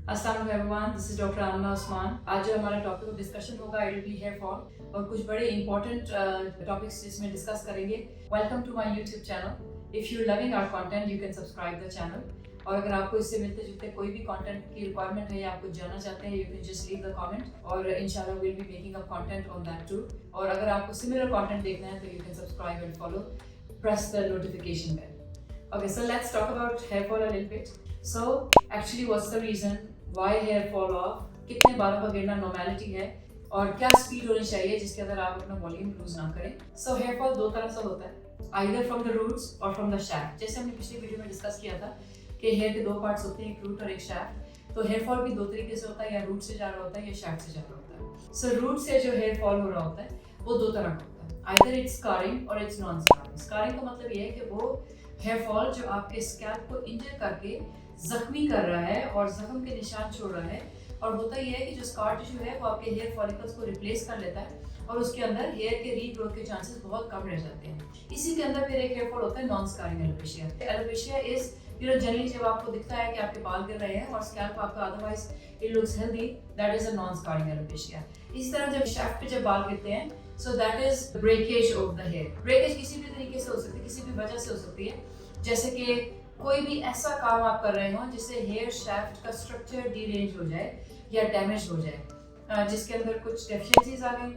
अस्सलाम वालेकुम everyone, this is doctor Amna Usman. आज जो हमारा टॉपिक ऑफ डिस्कशन होगा it will be hair fall और कुछ बड़े इंपॉर्टेंट टॉपिक्स जिसमें डिस्कस करेंगे। Welcome to my YouTube channel. If you loving our content you can subscribe the channel. और अगर आपको इससे मिलते जुलते कोई भी कंटेंट की रिक्वायरमेंट है या आप कुछ जानना चाहते हैं, you can just leave the comment और इंशाल्लाह will be making a content on that too. और अगर आपको सिमिलर कंटेंट देखना है तो you can subscribe and follow, press the notification bell. Okay, so let's talk about hair fall a little bit. So actually what's the reason why hair fall off? कितने बालों का गिरना नॉर्मेलिटी है और क्या स्पीड होनी चाहिए जिसके अंदर आप अपना वॉल्यूम लूज ना करें। So hair fall दो तरह से होता है, either from the roots or from the shaft। जैसे हमने पिछली वीडियो में डिस्कस किया था कि हेयर के दो पार्ट्स होते हैं, एक रूट और एक shaft। तो हेयर फॉल भी दो तरीके से होता है, या रूट से जा रहा होता है या shaft से जा रहा होता है। So रूट से जो हेयर फॉल हो रहा होता है वो दो तरह का होता है, either it's scarring or it's non-scarring। Scarring का मतलब ये है कि वो हेयर फॉल जो आपके स्कैल्प को इंजर करके जख्मी कर रहा है और जख्म के निशान छोड़ रहा है। और होता यह है कि जो स्कार टिश्यू है वो आपके हेयर फॉलिकल्स को रिप्लेस कर लेता है और उसके अंदर हेयर के रीग्रोथ के चांसेस बहुत कम रह जाते हैं। इसी के अंदर फिर एक हेयर फॉल होता है non scarring alopecia. Alopecia is generally जब आपको दिखता है कि आपके बाल गिर रहे हैं और स्कैल्प आपका otherwise it looks healthy, that is a non scarring alopecia. इसी तरह जब शाफ्ट पे जब बाल गिरते हैं, so that is breakage of the hair. Breakage किसी भी तरीके से हो सकती है, किसी भी वजह से हो सकती है, जैसे कि कोई भी ऐसा काम आप कर रहे हो जिससे हेयर शाफ्ट का स्ट्रक्चर डीरेंज हो जाए या डैमेज हो जाए, जिसके अंदर कुछ डेफिशिएंसीज आ गई,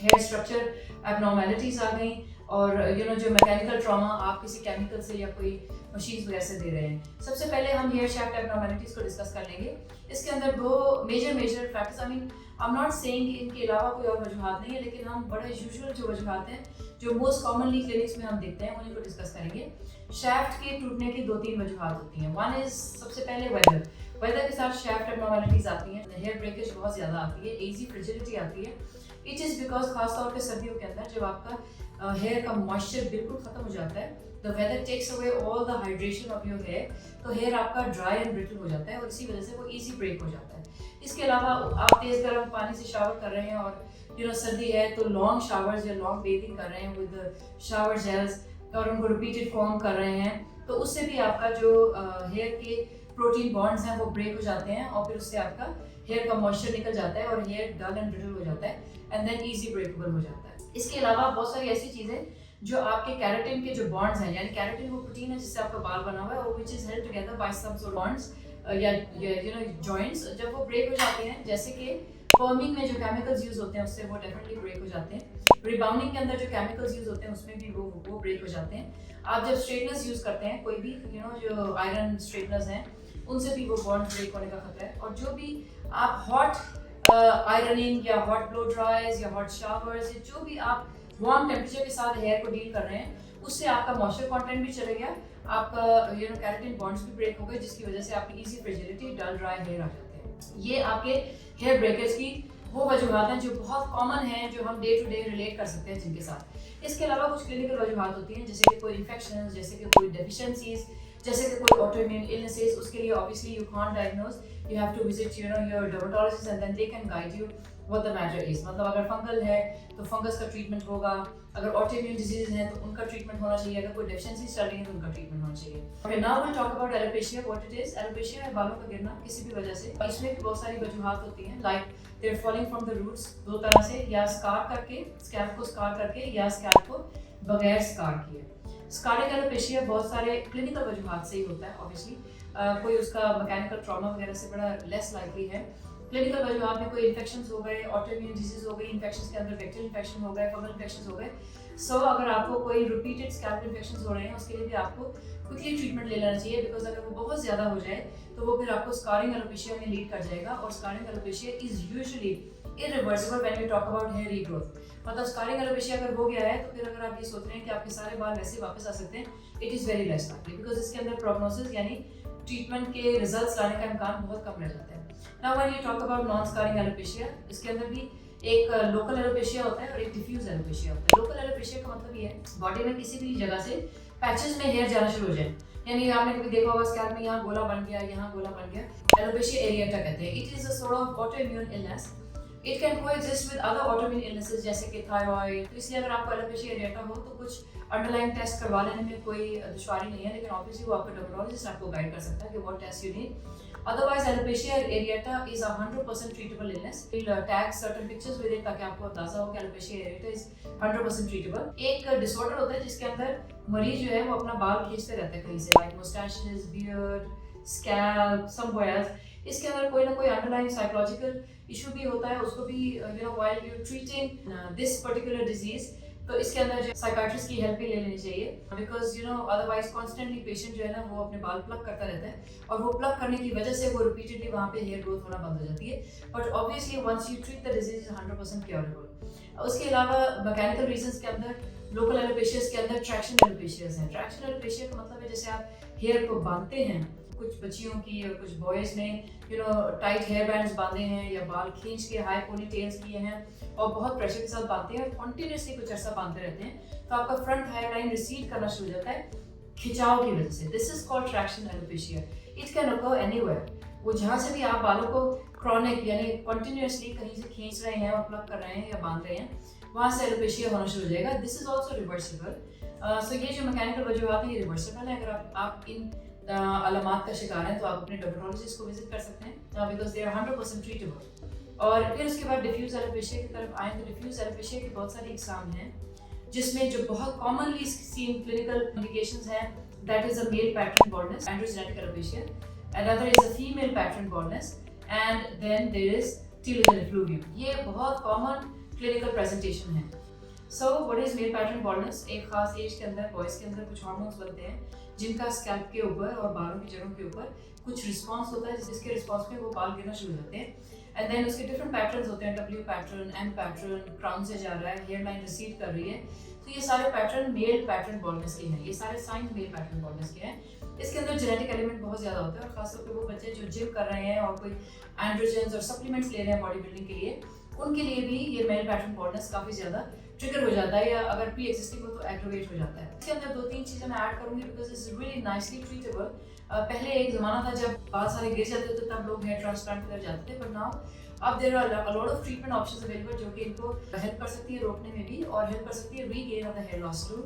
हेयर स्ट्रक्चर एबनॉर्मेलिटीज आ गई, और जो मैकेनिकल ट्रॉमा आप किसी केमिकल से या कोई मशीन वगैरह से दे रहे हैं। सबसे पहले हम हेयर शाफ्ट एबनॉर्मेलिटीज को डिस्कस कर लेंगे। इसके अंदर दो major factors, I am not saying कि इनके अलावा कोई और वजूहत नहीं है, लेकिन हम बड़े यूजुअल जो वजूहत हैं जो मोस्ट कॉमनली क्लिनिक्स में हम देखते हैं उन्हीं को डिस्कस करेंगे। शाफ्ट के टूटने की दो तीन वजूहत होती हैं। वन इज सबसे पहले वेदर के साथ शाफ्ट एबनॉर्मेलिटीज आती हैं, हेयर ब्रेकेज बहुत ज़्यादा आती है, ईजी फ्रिजिडिटी आती है। इट इज़ बिकॉज खासतौर पर सर्दियों के अंदर जब आपका हेयर का मॉइस्चर बिल्कुल ख़त्म हो जाता है, the weather takes away all the hydration of your hair, तो हेयर आपका ड्राई एंड ब्रिटल हो जाता है और इसी वजह से वो इजी ब्रेक हो जाता है। इसके अलावा आप तेज़ गर्म पानी से शावर कर रहे हैं और सर्दी है तो लॉन्ग शावर्स या लॉन्ग बेथिंग कर रहे हैं विद शावर जेल्स और उनको रिपीटेड फॉर्म कर रहे हैं, तो उससे भी आपका जो हेयर के प्रोटीन बॉन्ड्स हैं वो ब्रेक हो जाते हैं और फिर उससे आपका हेयर का मॉइस्चर निकल जाता है और हेयर डल एंड ब्रिटल हो जाता है एंड देन इजी ब्रेकेबल हो जाता है। इसके अलावा बहुत सारी ऐसी चीज़ें जो आपके कैराटिन के जो बॉन्ड्स हैं, यानी कैराटिन वो प्रोटीन है जिससे आपका बाल बना हुआ है और which is held together by some sort bonds या जॉइंट्स, जब वो ब्रेक हो जाते हैं, जैसे कि फर्मिंग में जो केमिकल्स यूज होते हैं उससे वो डेफिनेटली ब्रेक हो जाते हैं। रिबाउंडिंग के अंदर जो केमिकल्स यूज होते हैं उसमें भी वो ब्रेक हो जाते हैं। आप जब स्ट्रेटनर्स यूज करते हैं, कोई भी जो आयरन स्ट्रेटनर्स हैं, उनसे भी वो बॉन्ड ब्रेक होने का खतरा है। और जो भी आप हॉट आयरनिंग या हॉट ब्लो ड्राइज या हॉट शावर्स या जो भी आप वार्म टेम्परेचर के साथ हेयर को डील कर रहे हैं, उससे आपका मॉइस्चर कंटेंट भी चले गया, आपका कैराटिन बॉन्ड्स भी ब्रेक हो गए, जिसकी वजह से आपकी इजी फ्रिजिडिटी, डल ड्राई हेयर आ जाते हैं। ये आपके हेयर ब्रेकेज की वो वजूहत हैं जो बहुत कॉमन हैं, जो हम डे टू डे रिलेट कर सकते हैं जिनके साथ। इसके अलावा कुछ क्लिनिकल वजूहत होती हैं, जैसे कि कोई इन्फेक्शन, जैसे कि कोई डेफिशिएंसीज, जैसे कि कोई ऑटोइम्यून इलनेसेस। उसके लिए obviously you can't diagnose, you have to visit your dermatologist and then they can guide you what the matter is. मतलब अगर फंगल है तो फंगस का ट्रीटमेंट होगा, अगर ऑटोइम्यून डिजीज है तो उनका ट्रीटमेंट होना चाहिए, अगर कोई डेफिशिएंसी चल रही है तो उनका ट्रीटमेंट होना चाहिए। Okay, now will talk about alopecia, what it is. Alopecia है बालों का गिरना किसी भी वजह से। इसमें बहुत सारी वजूहत होती हैं, like they are falling from the roots, दो तरह से, या स्कार करके, स्कैल्प को स्कार करके, या स्कैल्प को बगैर स्कार किए। स्कारिंग एलोपेशिया बहुत सारे क्लिनिकल वजूहत से ही होता है ऑब्वियसली, कोई उसका मैकेनिकल ट्रॉमा वगैरह से बड़ा लेस लाइकली है। क्लिनिकल वजूहत में कोई इन्फेक्शंस हो गए, ऑटोइम्यून डिजीज हो गई, इन्फेक्शंस के अंदर बैक्टीरियल इन्फेक्शन हो गए, फंगल इन्फेक्शंस हो गए। सो अगर आपको कोई रिपीटेड स्कैल्प इन्फेक्शंस हो रहे हैं, उसके लिए भी आपको क्विकली ट्रीटमेंट ले लेना चाहिए, बिकॉज अगर वो बहुत ज़्यादा हो जाए तो वो फिर आपको स्कारिंग एलोपेशिया में लीड कर जाएगा। और scarring alopecia is usually irreversible when we talk about hair regrowth. मतलब स्कारिंग एलोपेशिया अगर हो गया है तो फिर अगर आप ये सोच रहे हैं कि आपके सारे बाल वैसे वापस आ सकते हैं, it is very less likely, because इसके अंदर प्रोग्नोसिस यानी ट्रीटमेंट के रिजल्ट्स लाने का इम्कान बहुत कम रह जाता है। Now when you talk about non scarring alopecia, इसके अंदर भी एक लोकल एलोपेशिया होता है और एक डिफ्यूज एलोपेशिया होता है। लोकल एलोपेशिया का मतलब ये है बॉडी में किसी भी जगह से पैचेस में हेयर जाना शुरू हो जाए, यानी आपने कभी देखा होगा स्कैल्प में यहाँ गोला बन गया, यहाँ गोला बन गया, एलोपेशिया एरिएटा कहते हैं। It is a sort of autoimmune illness. It can coexist with other autoimmune illnesses जैसे कि थायराइड। तो इसलिए अगर आपको एलोपेशिया एरिएटा हो तो कुछ अंडरलाइन टेस्ट करवा लेने में कोई दुश्वारी नहीं है, लेकिन ऑब्वियसली वो आपका डर्मेटोलॉजिस्ट आपको गाइड कर सकता है कि what test you need. Otherwise, alopecia areata is a 100% treatable illness. We'll tag certain pictures with it ताकि आपको अंदाजा हो कि alopecia areata is 100% treatable. एक disorder होता है जिसके अंदर मरीज जो है वो अपना बाल खींचते रहते हैं कहीं से, like mustaches, beard, scalp, somewhere else. इसके अंदर कोई ना कोई underlying psychological issue भी होता है, उसको भी while you're treating this particular disease, तो इसके अंदर जो साइकाट्रिस्ट की हेल्प भी ले लेनी चाहिए, बिकॉज अदरवाइज कॉन्स्टेंटली पेशेंट जो है ना वो अपने बाल प्लग करता रहता है और वो प्लग करने की वजह से वो रिपीटेडली वहाँ पे हेयर ग्रोथ होना बंद हो जाती है. But obviously once you treat the disease is 100% curable. उसके अलावा मैकेनिकल रीजंस के अंदर लोकल एलोपेशियाज के अंदर ट्रैक्शन एलोपेशियाज हैं. ट्रैक्शन एलोपेशिया का मतलब है जैसे आप हेयर को बांधते हैं, कुछ बच्चियों की और कुछ बॉयज ने टाइट हेयर बैंड्स बांधे हैं या बाल खींच के हाई पोनी टेल्स किए हैं और बहुत प्रेशर के साथ बांधते हैं और कॉन्टिन्यूसली कुछ अर्सा बांधते रहते हैं, तो आपका फ्रंट हेयर लाइन रिसीड करना शुरू हो जाता है खिंचाव की वजह से. This is called traction alopecia. It can occur anywhere. वो जहाँ से भी आप बालों को क्रॉनिक यानी कॉन्टिन्यूसली कहीं से खींच रहे हैं और प्लग कर रहे हैं या बांध रहे हैं, वहाँ से एलोपेशिया होना शुरू हो जाएगा. This is also reversible. So ये जो मैकेनिकल वजूहत है ये रिवर्सिबल है. अगर आप इन अलामात का शिकार हैं तो आप अपने डर्मेटोलॉजिस्ट को विजिट कर सकते हैं, बिकॉज दे आर 100% ट्रीटेबल. और फिर उसके बाद डिफ्यूज एलोपेशिया की तरफ आए तो डिफ्यूज एलोपेशिया के बहुत सारी इकसाम हैं, जिसमें जो बहुत कॉमनली सीन क्लिनिकल इंडिकेशंस हैं, that is a male pattern baldness, androgenetic alopecia. Another is a female pattern baldness, and then there is telogen effluvium. ये बहुत कॉमन क्लिनिकल प्रेजेंटेशन है. So what is male pattern baldness? एक खास as के अंदर boys के अंदर कुछ हार्मोन्स बनते हैं जिनका स्कैल्प के ऊपर और बालों की जड़ों के ऊपर कुछ रिस्पॉन्स होता है, जिसके रिस्पॉन्स में वो बाल गिरना शुरू हो जाते हैं. एंड देन उसके डिफरेंट पैटर्न्स होते हैं, W pattern, M pattern, crown से जा रहा है, हेयर लाइन रिसीड कर रही है. तो ये सारे पैटर्न मेल पैटर्न बॉल्डनेस के हैं. ये सारे साइंस मेल पैटर्न बॉल्डनेस के हैं. इसके अंदर जेनेटिक एलिमेंट बहुत ज़्यादा होता है और खासतौर पर वो बच्चे जो जिम कर रहे हैं और कोई एंड्रोजेंस और सप्लीमेंट्स ले रहे हैं बॉडी बिल्डिंग के लिए, उनके लिए भी ये मेल पैटर्न बॉल्डनेस काफ़ी ज़्यादा ट्रिगर हो जाता है, या अगर प्री एक्जिस्टिंग हो तो एग्रोवेट हो जाता है. इसके अंदर 2-3 चीज़ें मैं ऐड करूँगी because it's really nicely treatable. पहले एक ज़माना था जब बाल सारे गिर जाते थे तब लोग हेयर ट्रांसप्लांट कर जाते थे, बट नाउ अब there are a lot of treatment options available जो कि इनको हेल्प कर सकती है रोकने में भी और हेल्प कर सकती है regain of the hair loss too,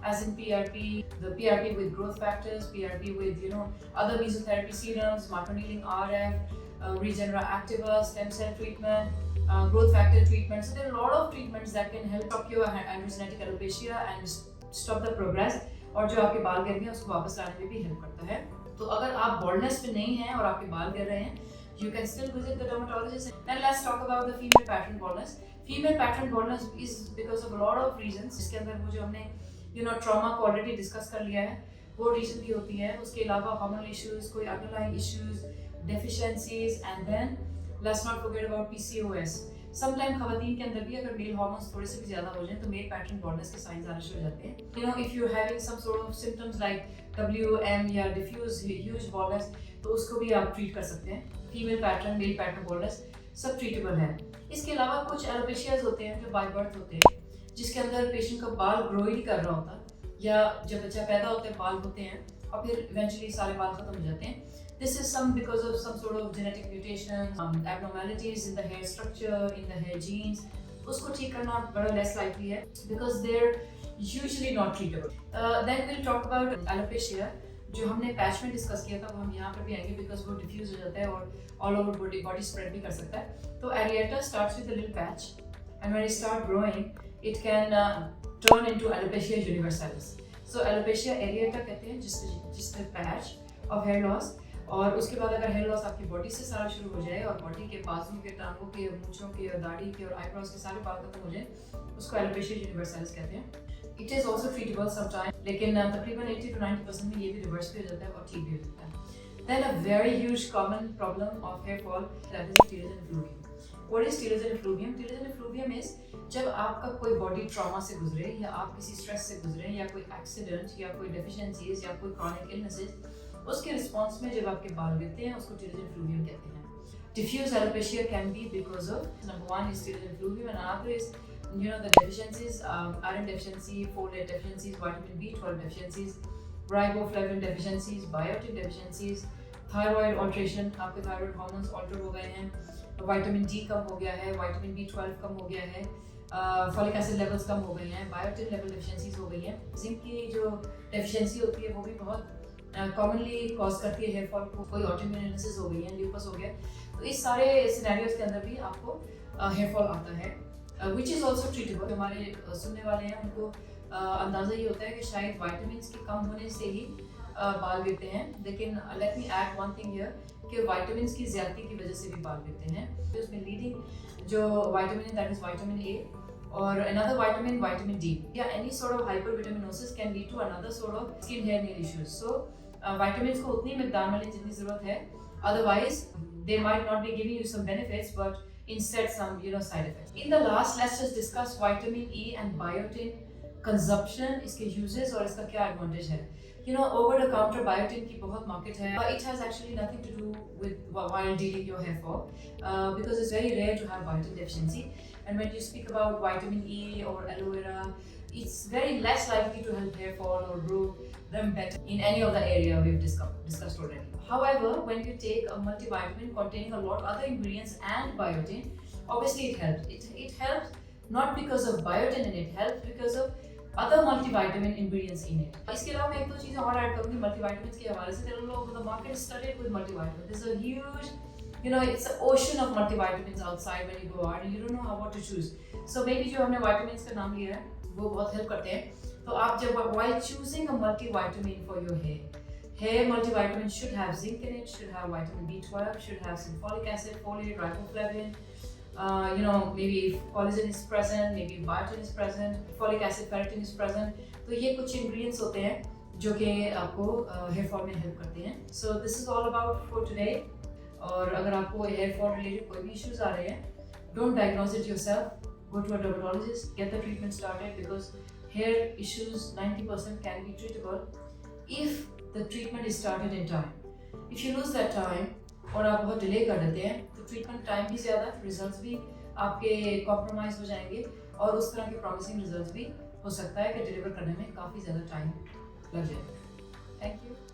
as in PRP, the PRP with growth factors, PRP with other mesotherapy serums, microneedling RF, Regenera Activa, stem cell treatment, growth factor treatment. So there are a lot of treatments that can help stop your androgenetic alopecia and stop the progress, और जो आपके बाल गिर गए हैं उसको वापस लाने में भी हेल्प करता है. तो अगर आप बॉल्डनेस पे नहीं हैं और आपके बाल गिर रहे हैं, you can still visit the dermatologist. Then let's talk about the female pattern baldness. Female pattern baldness is because of a lot of reasons. इसके अंदर वो जो हमने ट्रॉमा को ऑलरेडी डिस्कस कर लिया है वो रीजन भी होती है. उसके अलावा हार्मोनल इश्यूज, कोई underlying issues, deficiencies, and then let's not forget about PCOS. Sometime खवातीन के अंदर भी अगर मेल हार्मोन्स थोड़े से भी ज़्यादा हो जाएं तो मेल पैटर्न बॉल्डनेस के साइंस आने शुरू हो जाते हैं. If you having some sort of symptoms like WM या डिफ्यूज ह्यूज बॉल्डनेस, तो उसको भी आप ट्रीट कर सकते हैं. Female pattern, male pattern baldness सब ट्रीटेबल है. इसके अलावा कुछ एलोपेशियाज होते हैं जो बाय बर्थ होते हैं, जिसके अंदर पेशेंट का बाल ग्रो ही नहीं कर रहा होता, या जब बच्चा पैदा होता है बाल होते हैं और फिर इवेंचुअली सारे बाल खत्म हो जाते हैं. This is some because of some sort of genetic mutation, abnormalities in the hair structure, in the hair genes. उसको ठीक करना बड़ा less likely है because they're usually not treatable. Then we'll talk about alopecia, जो हमने patch में discuss किया था वो हम यहाँ पर भी आएंगे बिकॉज वो डिफ्यूज हो जाता है और ऑल ओवर बॉडी स्प्रेड भी कर सकता है. तो areata starts with a little patch and when it start growing it can turn into alopecia universalis. So alopecia areata कहते हैं जिसमें पैच ऑफ हेयर लॉस, और उसके बाद अगर हेयर लॉस आपकी बॉडी से सारा शुरू हो जाए और बॉडी के बाजू के, टांगों के, मूंछों के और दाढ़ी के और आईब्रोज के सारे बाल खत्म हो जाए, उसको एलोपेशिया यूनिवर्सैलिस कहते हैं. It is also treatable sometime, लेकिन तकरीबन 80 to 90% में ये भी रिवर्स भी हो जाता है और ठीक भी हो जाता है. Then a very huge common problem of hair fall, that is telogen effluvium. What is telogen effluvium? Telogen effluvium is जब आपका कोई बॉडी ट्रॉमा से गुजरे या आप किसी स्ट्रेस से गुजरे या कोई एक्सीडेंट या कोई डेफिशिएंसीज या कोई क्रॉनिक इलनेसेस, उसके रिस्पॉन्स में जब आपके बाल गिरते हैं उसको टीलोजन एफ्लूवियम कहते हैं. Diffuse alopecia can be because of number 1 is telogen effluvium and another is the deficiencies, iron deficiency, folate deficiencies, vitamin B12 deficiencies, riboflavin deficiencies, biotin deficiencies, thyroid alteration, आपके thyroid hormones alter हो गए हैं, vitamin D कम हो गया है, vitamin B12 कम हो गया है, folic acid levels कम हो गई हैं, biotin level deficiencies हो गई हैं. जिंक की जो deficiency होती है वो भी बहुत कॉमनली कॉज करती है हेयर फॉल को, कोई ऑटोइम्यून इलनेसेस हो गई है, ल्यूपस हो गया, तो इस सारे सिनेरियोज के अंदर भी आपको हेयर फॉल आता है, विच इज़ ऑल्सो ट्रीटेबल। हमारे सुनने वाले हैं उनको अंदाज़ा ये होता है कि शायद वाइटामिन के कम होने से ही बाल गिरते हैं, लेकिन let me add one thing here कि वाइटामिन की ज़्यादती की वजह से भी बाल गिरते हैं। तो उसमें लीडिंग जो वाइटामिन है that is vitamin A, or another vitamin, vitamin D. Yeah, any sort of hypervitaminosis can lead to another sort of skin hair nail issues. So vitamins को उतनी मिकदार में लेने जितनी ज़रूरत है, otherwise they might not be giving you some benefits but instead some side effects. In the last, let's just discuss vitamin E and biotin consumption, इसके uses और इसका क्या advantage है. Over the counter biotin की बहुत market है. It has actually nothing to do with while dealing your hair fall because it's very rare to have biotin deficiency. And when you speak about vitamin E or aloe vera, it's very less likely to help hair fall or grow them better in any of the area we've discussed already. However, when you take a multivitamin containing a lot of other ingredients and biotin, obviously it helps. It helps not because of biotin in it, helps because of other multivitamin ingredients in it. इसके अलावा मैं एक दो चीज़ें और add करूँगी multivitamins के हवाले से. The market is studded with multivitamins. There's a huge it's an ocean of multivitamins outside when you go out and you don't know what to choose. So maybe जो हमने vitamins का नाम लिया है वो बहुत help करते हैं. तो आप जब while choosing a multivitamin for your hair multivitamin should have zinc in it, should have vitamin B12, should have some folic acid, folate, riboflavin. Maybe collagen is present, maybe biotin is present, folic acid, ferritin is present. तो ये कुछ ingredients होते हैं जो कि आपको hair fall में help करते हैं. So this is all about for today. और अगर आपको हेयर फॉल रिलेटेड कोई भी इश्यूज आ रहे हैं, don't diagnose it yourself, go to a dermatologist, get the treatment started because hair issues 90% can be treatable if the treatment is started in time. If you lose that time और आप बहुत delay कर देते हैं तो treatment time भी ज़्यादा, results भी आपके कॉम्प्रोमाइज़ हो जाएंगे और उस तरह के प्रॉमिसिंग रिजल्ट्स भी हो सकता है कि डिलीवर करने में काफ़ी ज़्यादा टाइम लग जाए. Thank you.